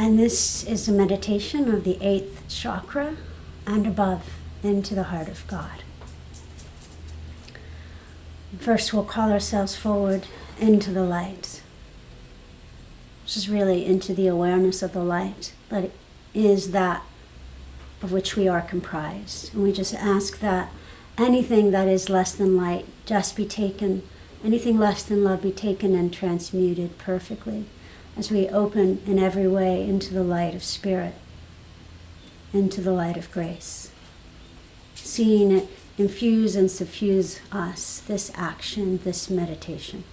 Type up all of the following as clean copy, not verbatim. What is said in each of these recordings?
And this is a meditation of the 8th chakra and above into the heart of God. First, we'll call ourselves forward into the light, which is really into the awareness of the light, but it is that of which we are comprised. And we just ask that anything that is less than light just be taken, anything less than love be taken and transmuted perfectly as we open in every way into the light of spirit, into the light of grace. Seeing it infuse and suffuse us, this action, this meditation.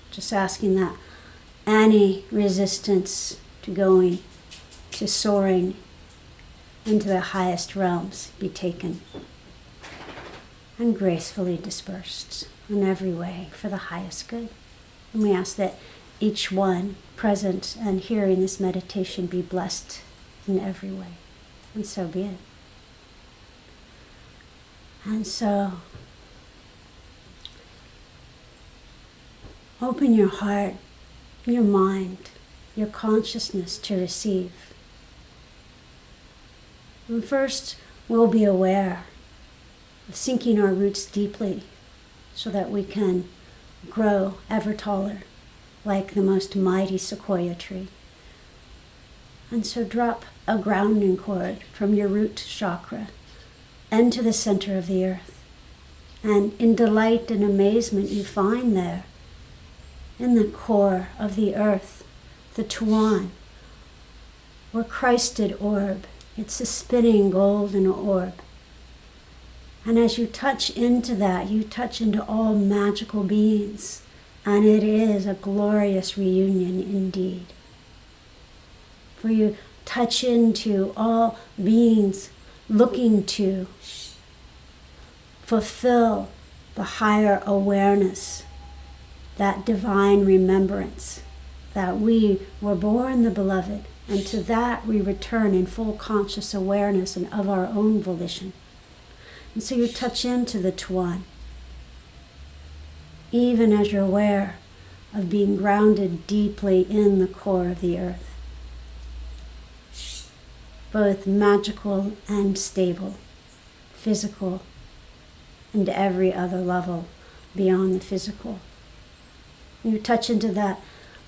Just asking that any resistance to going, to soaring into the highest realms be taken and gracefully dispersed in every way for the highest good. And we ask that each one present and hearing this meditation be blessed in every way. And so be it. And so, open your heart, your mind, your consciousness to receive. And first, we'll be aware of sinking our roots deeply so that we can grow ever taller like the most mighty sequoia tree. And so drop a grounding cord from your root chakra into the center of the earth. And in delight and amazement you find there, in the core of the earth, the Tuan, or Christed orb. It's a spinning golden orb. And as you touch into that, you touch into all magical beings. And it is a glorious reunion indeed. For you touch into all beings looking to fulfill the higher awareness, that divine remembrance that we were born the beloved, and to that we return in full conscious awareness and of our own volition. And so you touch into the Tuan, even as you're aware of being grounded deeply in the core of the earth, both magical and stable, physical and every other level beyond the physical. You touch into that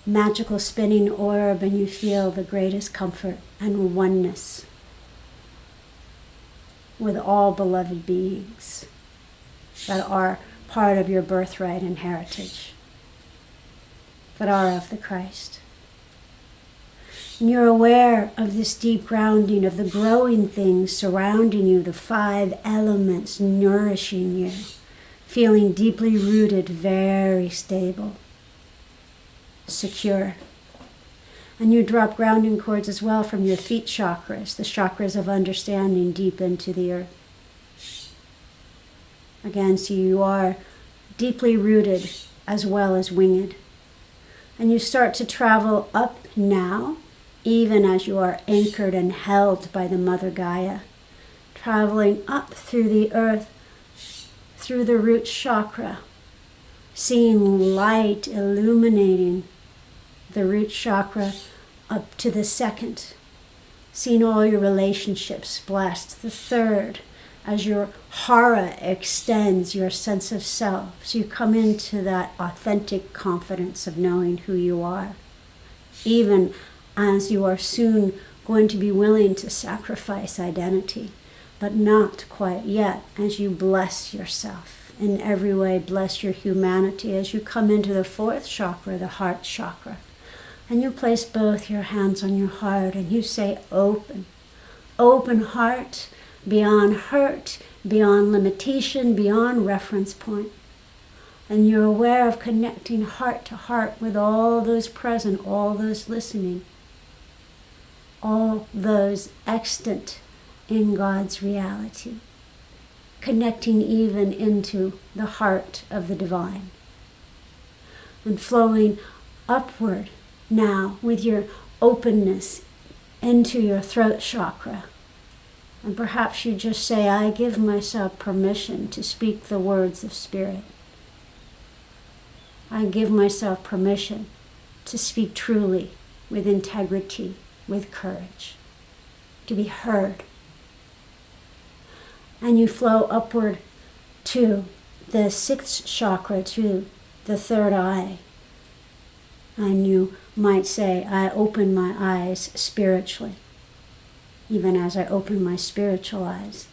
magical spinning orb and you feel the greatest comfort and oneness with all beloved beings that are part of your birthright and heritage, that are of the Christ. And you're aware of this deep grounding of the growing things surrounding you, the 5 elements nourishing you, feeling deeply rooted, very stable, secure. And you drop grounding cords as well from your feet chakras, the chakras of understanding, deep into the earth. Again, so you are deeply rooted as well as winged. And you start to travel up now, even as you are anchored and held by the Mother Gaia, traveling up through the earth, through the root chakra, seeing light illuminating the root chakra up to the 2nd, seeing all your relationships blessed, the 3rd, as your hara extends your sense of self, so you come into that authentic confidence of knowing who you are, even as you are soon going to be willing to sacrifice identity, but not quite yet, as you bless yourself in every way, bless your humanity as you come into the 4th chakra, the heart chakra. And you place both your hands on your heart and you say, open. Open heart, beyond hurt, beyond limitation, beyond reference point. And you're aware of connecting heart to heart with all those present, all those listening, all those extant in God's reality, connecting even into the heart of the divine. And flowing upward now with your openness into your throat chakra. And perhaps you just say, I give myself permission to speak the words of spirit. I give myself permission to speak truly with integrity, with courage, to be heard. And you flow upward to the sixth chakra, to the third eye. And you might say, I open my eyes spiritually, even as I open my spiritual eyes.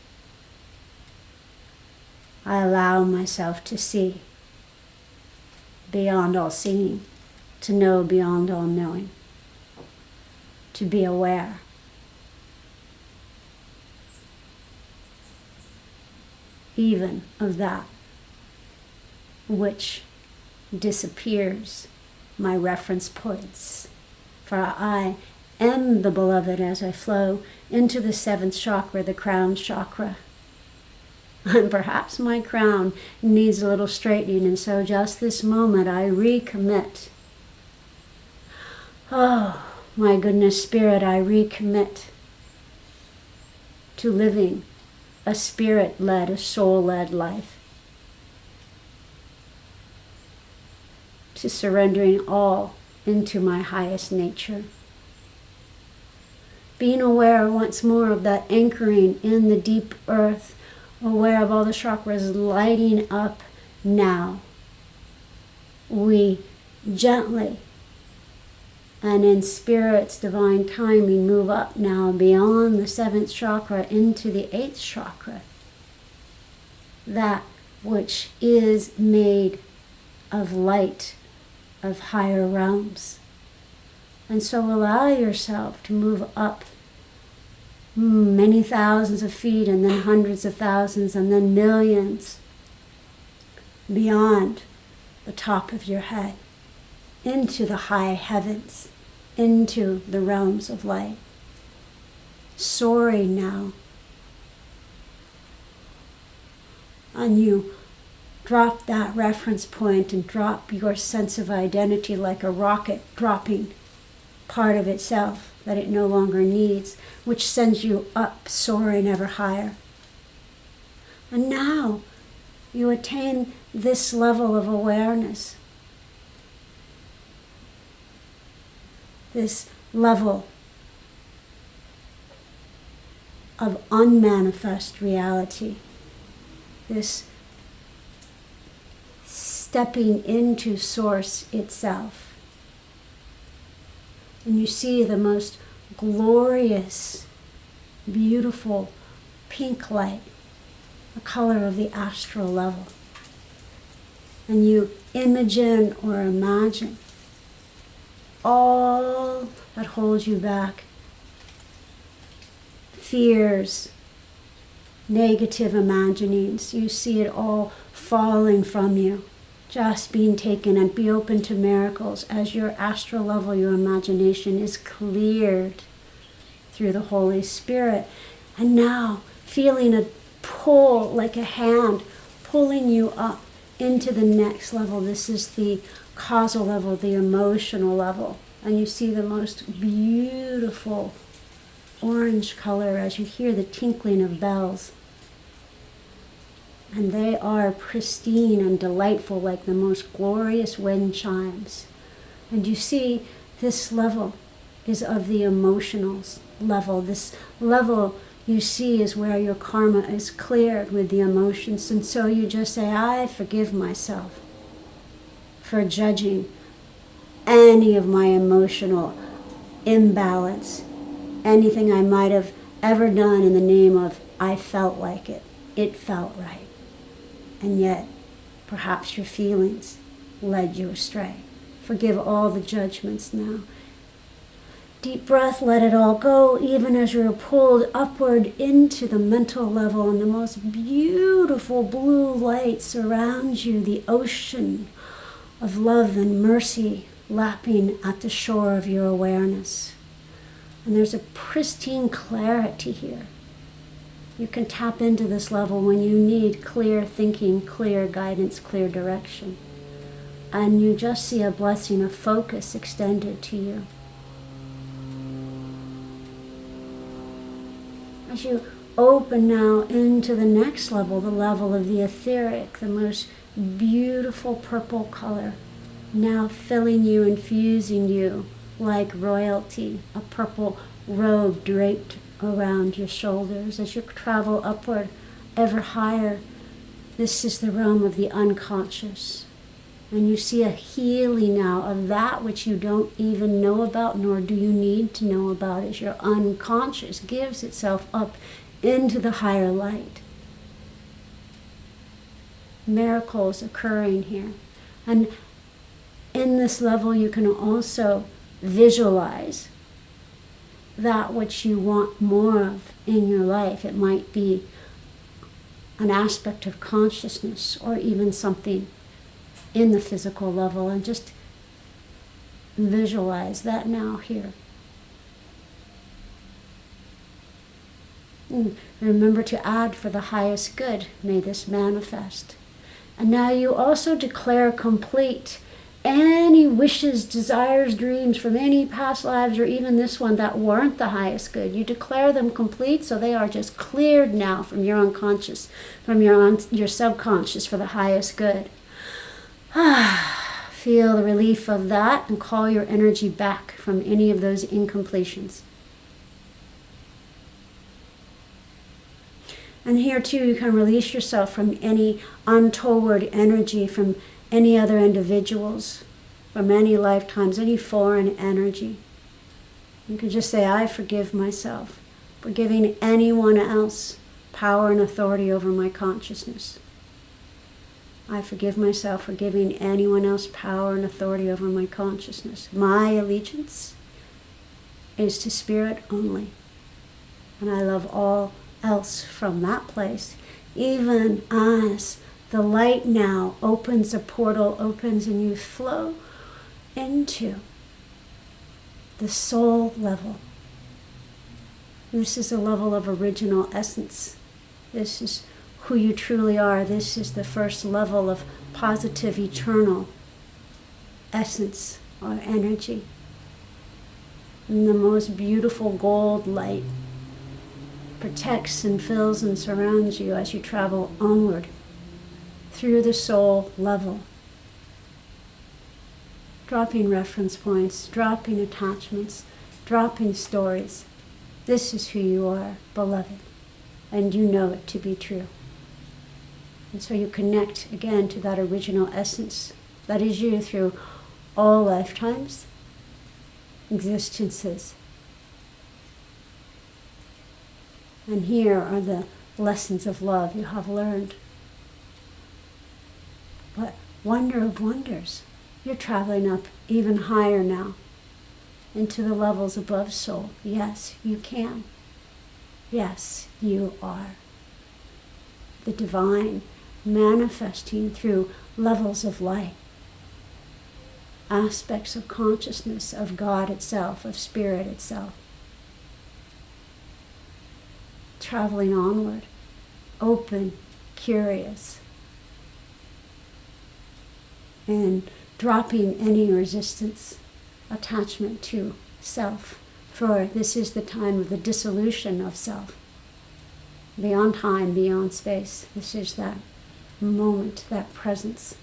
I allow myself to see beyond all seeing, to know beyond all knowing, to be aware. Even of that which disappears, my reference points. For I am the beloved as I flow into the seventh chakra, the crown chakra. And perhaps my crown needs a little straightening, and so just this moment I recommit. Oh, my goodness, Spirit, I recommit to living a spirit-led, a soul-led life. To surrendering all into my highest nature. Being aware once more of that anchoring in the deep earth, aware of all the chakras lighting up now. We gently and in Spirit's divine timing move up now beyond the seventh chakra into the eighth chakra. That which is made of light, of higher realms. And so allow yourself to move up many thousands of feet, and then hundreds of thousands, and then millions beyond the top of your head, into the high heavens, into the realms of light. Soaring now. And you drop that reference point and drop your sense of identity like a rocket dropping part of itself that it no longer needs, which sends you up, soaring ever higher. And now you attain this level of awareness, this level of unmanifest reality, this stepping into Source itself. And you see the most glorious, beautiful pink light, the color of the astral level. And you imagine or imagine all that holds you back, fears, negative imaginings. You see it all falling from you, just being taken, and be open to miracles as your astral level, your imagination is cleared through the Holy Spirit. And now feeling a pull like a hand pulling you up into the next level. This is the causal level, the emotional level. And you see the most beautiful orange color as you hear the tinkling of bells. And they are pristine and delightful like the most glorious wind chimes. And you see this level is of the emotional level. This level you see is where your karma is cleared with the emotions. And so you just say, I forgive myself for judging any of my emotional imbalance, anything I might have ever done in the name of I felt like it, it felt right. And yet, perhaps your feelings led you astray. Forgive all the judgments now. Deep breath, let it all go, even as you're pulled upward into the mental level, and the most beautiful blue light surrounds you, the ocean of love and mercy lapping at the shore of your awareness. And there's a pristine clarity here. You can tap into this level when you need clear thinking, clear guidance, clear direction. And you just see a blessing of focus extended to you. As you open now into the next level, the level of the etheric, the most beautiful purple color, now filling you, infusing you like royalty, a purple robe draped around your shoulders. As you travel upward ever higher, this is the realm of the unconscious. And you see a healing now of that which you don't even know about, nor do you need to know about, as your unconscious gives itself up into the higher light. Miracles occurring here. And in this level, you can also visualize that which you want more of in your life. It might be an aspect of consciousness or even something in the physical level, and just visualize that now here. And remember to add, for the highest good, may this manifest. And now you also declare complete any wishes, desires, dreams from any past lives or even this one that weren't the highest good. You declare them complete, so they are just cleared now from your unconscious, from your subconscious, for the highest good. Feel the relief of that and call your energy back from any of those incompletions. And here too, you can release yourself from any untoward energy from any other individuals, from any lifetimes, any foreign energy. You can just say, I forgive myself for giving anyone else power and authority over my consciousness. I forgive myself for giving anyone else power and authority over my consciousness. My allegiance is to spirit only. And I love all else from that place, even as the light now opens, a portal opens, and you flow into the soul level. This is a level of original essence. This is who you truly are. This is the first level of positive, eternal essence or energy. And the most beautiful gold light protects and fills and surrounds you as you travel onward through the soul level. Dropping reference points, dropping attachments, dropping stories. This is who you are, beloved, and you know it to be true. And so you connect again to that original essence that is you through all lifetimes, existences. And here are the lessons of love you have learned. But wonder of wonders, you're traveling up even higher now into the levels above soul. Yes, you can. Yes, you are. The divine manifesting through levels of light, aspects of consciousness, of God itself, of spirit itself. Traveling onward, open, curious, and dropping any resistance, attachment to self. For this is the time of the dissolution of self. Beyond time, beyond space. This is that moment, that presence.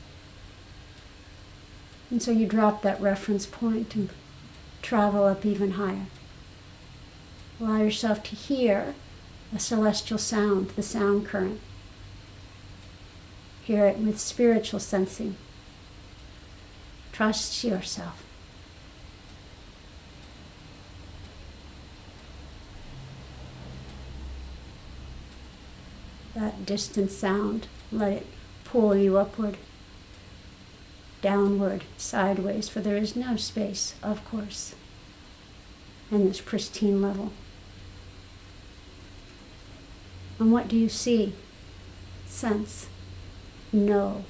And so you drop that reference point and travel up even higher. Allow yourself to hear a celestial sound, the sound current. Hear it with spiritual sensing. Trust yourself. That distant sound, let it pull you upward, downward, sideways, for there is no space, of course, in this pristine level. And what do you see, sense, know?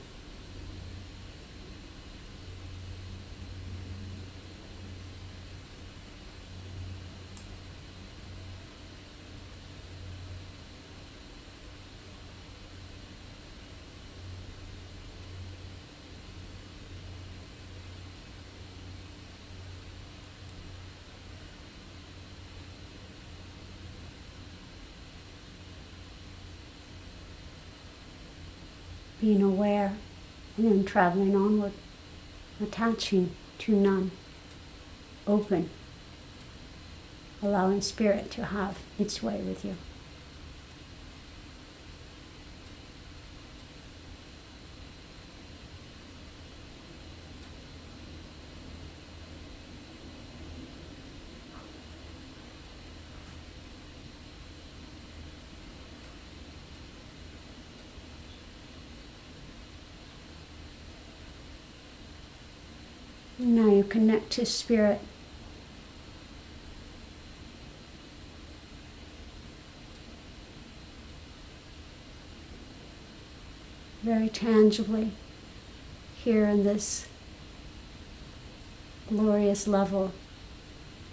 Being aware, and then traveling onward, attaching to none. open, allowing Spirit to have its way with you. Now you connect to Spirit. Very tangibly here in this glorious level.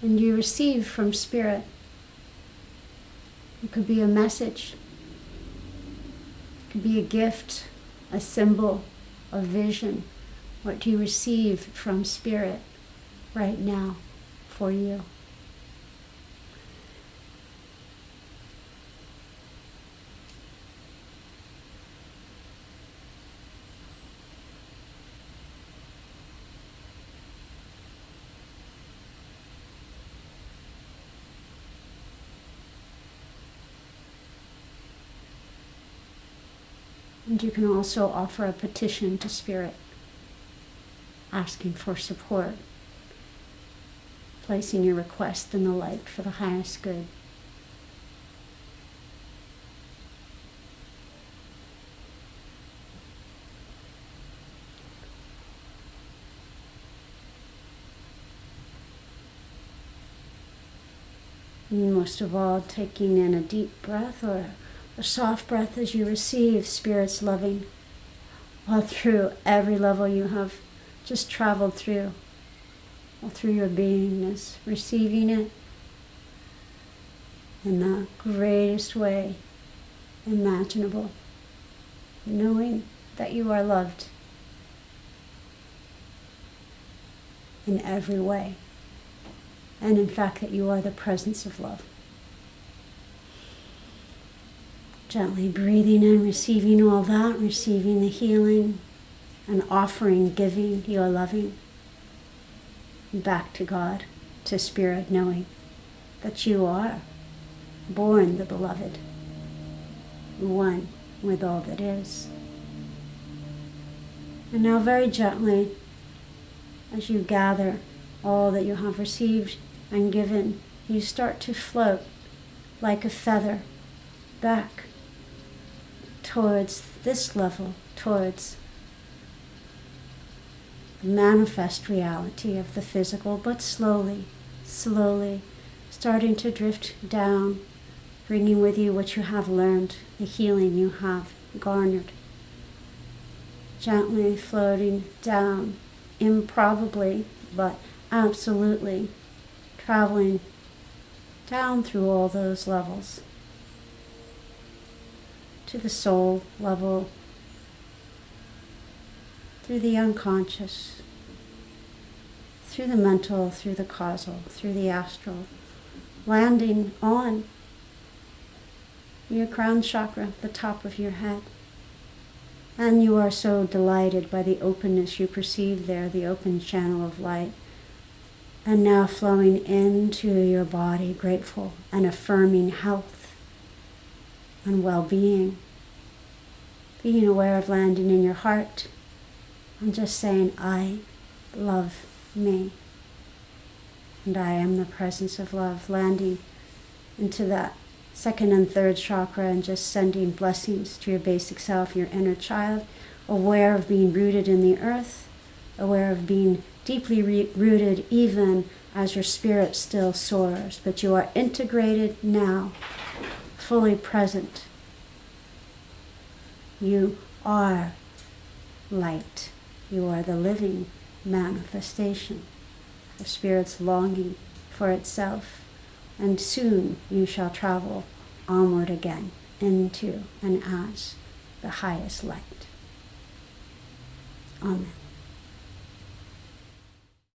And you receive from Spirit. It could be a message. It could be a gift, a symbol, a vision. What do you receive from Spirit right now for you? And you can also offer a petition to Spirit, asking for support, placing your request in the light for the highest good. And most of all, taking in a deep breath or a soft breath as you receive Spirit's loving all through every level you have just traveled through, all through your beingness, receiving it in the greatest way imaginable, knowing that you are loved in every way, and in fact that you are the presence of love. Gently breathing in, receiving all that, receiving the healing, and offering, giving your loving back to God, to Spirit, knowing that you are born the beloved, one with all that is. And now very gently, as you gather all that you have received and given, you start to float like a feather back towards this level, towards the manifest reality of the physical, but slowly, slowly starting to drift down, bringing with you what you have learned, the healing you have garnered. Gently floating down, improbably, but absolutely traveling down through all those levels to the soul level, through the unconscious, through the mental, through the causal, through the astral, landing on your crown chakra, the top of your head. And you are so delighted by the openness you perceive there, the open channel of light. And now flowing into your body, grateful and affirming health and well-being. Being aware of landing in your heart and just saying, I love me. And I am the presence of love, landing into that second and third chakra and just sending blessings to your basic self, your inner child, aware of being rooted in the earth, aware of being deeply rooted even as your spirit still soars. But you are integrated now, fully present. You are light. You are the living manifestation of Spirit's longing for itself. And soon you shall travel onward again into and as the highest light. Amen.